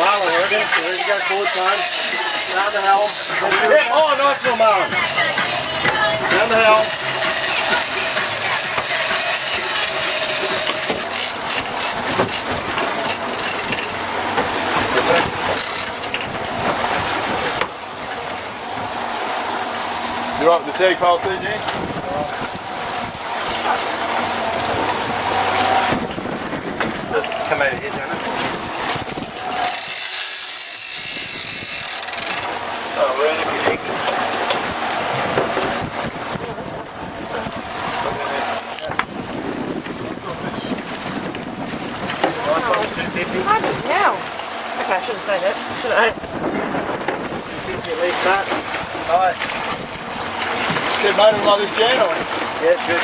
Marlin, ready? Ready to go forward time. Round the helm. Yeah. Oh, nice one, Marlin. Round the helm. You right with the tag pole too, G? Come over here, Jonah. Oh, really big. Now. Okay, I shouldn't say that, should I? 50 at least that. Alright. Good motor like this, Jan, or? Yeah, it's good.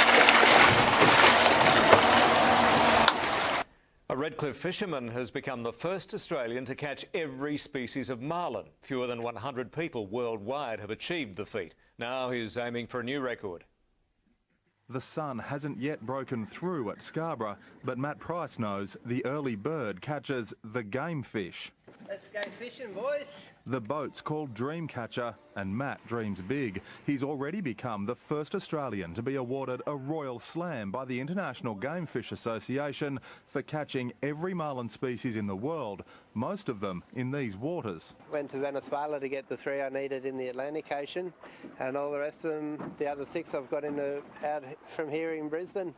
A Redcliffe fisherman has become the first Australian to catch every species of marlin. Fewer than 100 people worldwide have achieved the feat. Now he's aiming for a new record. The sun hasn't yet broken through at Scarborough, but Matt Price knows the early bird catches the game fish. Let's go fishing, boys. The boat's called Dreamcatcher, and Matt dreams big. He's already become the first Australian to be awarded a Royal Slam by the International Game Fish Association for catching every marlin species in the world, most of them in these waters. Went to Venezuela to get the 3 I needed in the Atlantic Ocean, and all the rest of them, the other 6 I've got out from here in Brisbane,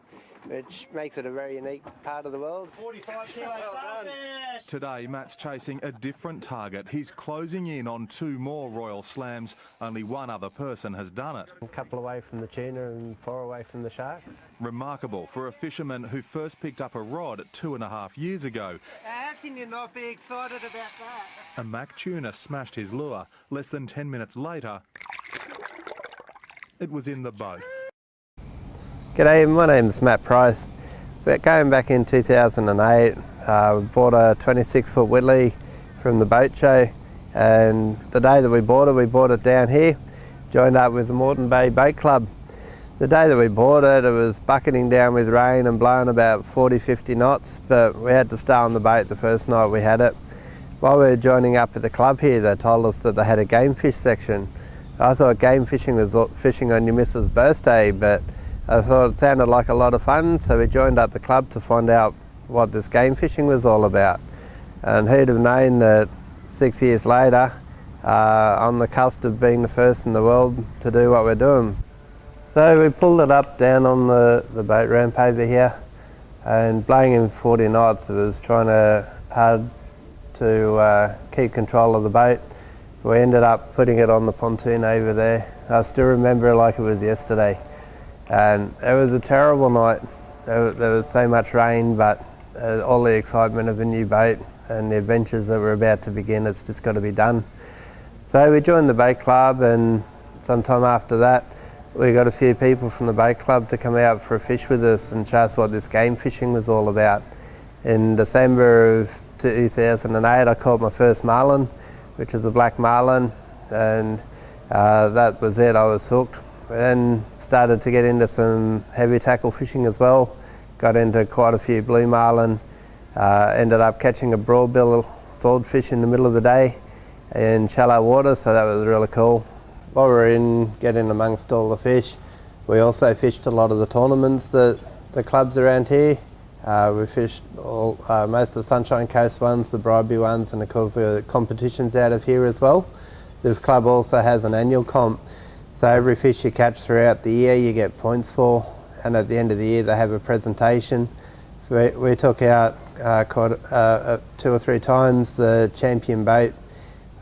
which makes it a very unique part of the world. 45 kilo starfish! Today, Matt's chasing a different target. He's closing in on 2 more Royal Slams. Only one other person has done it. A couple away from the tuna and 4 away from the sharks. Remarkable for a fisherman who first picked up a rod 2.5 years ago. How can you not be excited about that? A Mac tuna smashed his lure. Less than 10 minutes later, it was in the boat. G'day, my name's Matt Price. But going back in 2008, we bought a 26-foot Whitley from the boat show, and the day that we bought it down here, joined up with the Moreton Bay Boat Club. The day that we bought it, it was bucketing down with rain and blowing about 40-50 knots, but we had to stay on the boat the first night we had it. While we were joining up at the club here, they told us that they had a game fish section. I thought game fishing was fishing on your missus' birthday, but I thought it sounded like a lot of fun, so we joined up the club to find out what this game fishing was all about. And who'd have known that 6 years later, on the cusp of being the first in the world to do what we're doing. So we pulled it up down on the boat ramp over here, and blowing in 40 knots, it was trying hard to keep control of the boat. We ended up putting it on the pontoon over there. I still remember it like it was yesterday. And it was a terrible night. There was so much rain, but all the excitement of a new boat and the adventures that were about to begin, it's just got to be done. So we joined the boat club, and sometime after that, we got a few people from the boat club to come out for a fish with us and show us what this game fishing was all about. In December of 2008, I caught my first marlin, which is a black marlin, and that was it. I was hooked. Then started to get into some heavy tackle fishing as well. Got into quite a few blue marlin. Ended up catching a broadbill swordfish in the middle of the day in shallow water, so that was really cool. While we were in getting amongst all the fish, we also fished a lot of the tournaments that the clubs around here. We fished most of the Sunshine Coast ones, the Bribie ones, and of course the competitions out of here as well. This club also has an annual comp. So every fish you catch throughout the year you get points for, and at the end of the year they have a presentation. We took out quite 2 or 3 times the champion boat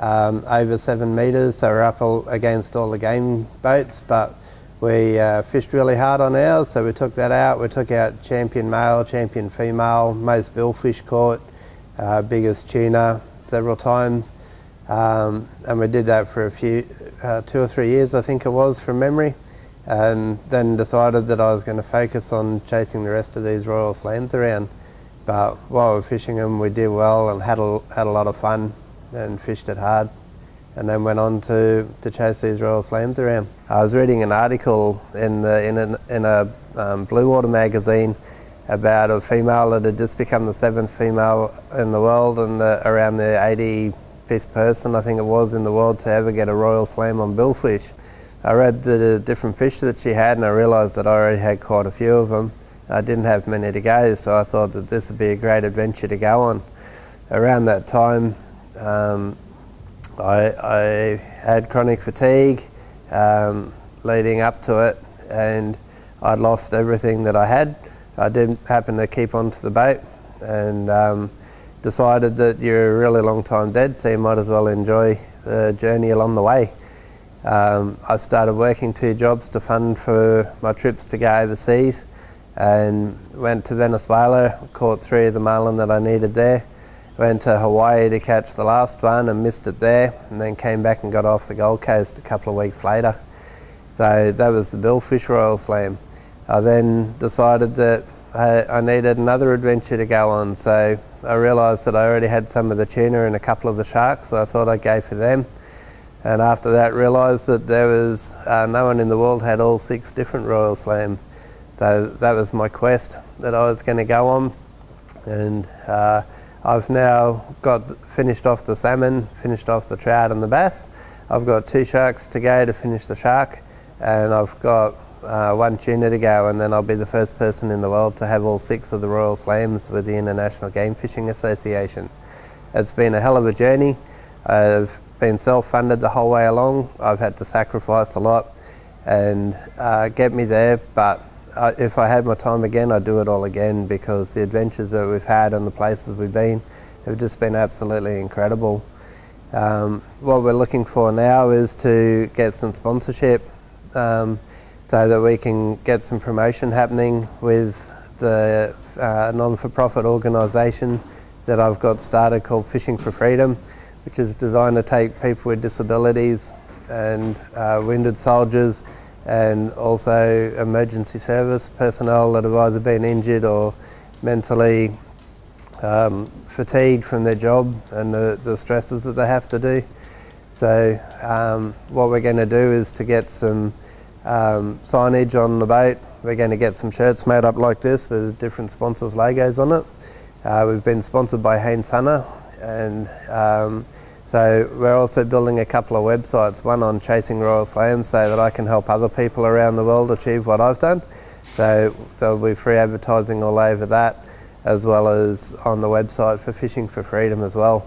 over 7 metres, so we're up against all the game boats, but we fished really hard on ours, so we took that out. We took out champion male, champion female, most billfish caught, biggest tuna several times. And we did that for a few, 2 or 3 years I think it was from memory, and then decided that I was going to focus on chasing the rest of these Royal Slams around. But while we were fishing them, we did well and had a lot of fun and fished it hard, and then went on to chase these Royal Slams around. I was reading an article in a Blue Water magazine, about a female that had just become the 7th female in the world and around the 85th person, I think it was, in the world to ever get a Royal Slam on billfish. I read the different fish that she had and I realised that I already had quite a few of them. I didn't have many to go, so I thought that this would be a great adventure to go on. Around that time, I had chronic fatigue leading up to it, and I'd lost everything that I had. I didn't happen to keep onto the boat and decided that you're a really long time dead, so you might as well enjoy the journey along the way. I started working 2 jobs to fund for my trips to go overseas, and went to Venezuela, caught 3 of the marlin that I needed there. Went to Hawaii to catch the last one and missed it there, and then came back and got off the Gold Coast a couple of weeks later. So that was the Billfish Royal Slam. I then decided that I needed another adventure to go on, so I realised that I already had some of the tuna and a couple of the sharks, so I thought I'd go for them. And after that realised that there was no one in the world had all 6 different Royal Slams. So that was my quest that I was going to go on. And I've now finished off the salmon, finished off the trout and the bass. I've got 2 sharks to go to finish the shark, and I've got 1 tuna to go, and then I'll be the first person in the world to have all 6 of the Royal Slams with the International Game Fishing Association. It's been a hell of a journey. I've been self-funded the whole way along. I've had to sacrifice a lot and get me there, but if I had my time again, I'd do it all again, because the adventures that we've had and the places we've been have just been absolutely incredible. What we're looking for now is to get some sponsorship so that we can get some promotion happening with the non-for-profit organisation that I've got started called Fishing for Freedom, which is designed to take people with disabilities and wounded soldiers and also emergency service personnel that have either been injured or mentally fatigued from their job and the stresses that they have to do. So what we're going to do is to get some signage on the boat. We're going to get some shirts made up like this with different sponsors' logos on it. We've been sponsored by Haynes Hunter, and so we're also building a couple of websites, one on chasing Royal Slams so that I can help other people around the world achieve what I've done. So there'll be free advertising all over that, as well as on the website for Fishing for Freedom as well.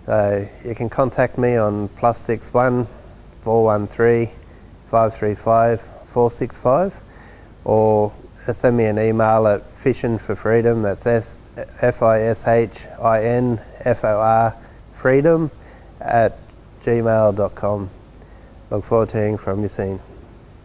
So you can contact me on +61 413 535 465, or send me an email at fishinforfreedom, that's FISHINFOR freedom @gmail.com. Look forward to hearing from you soon.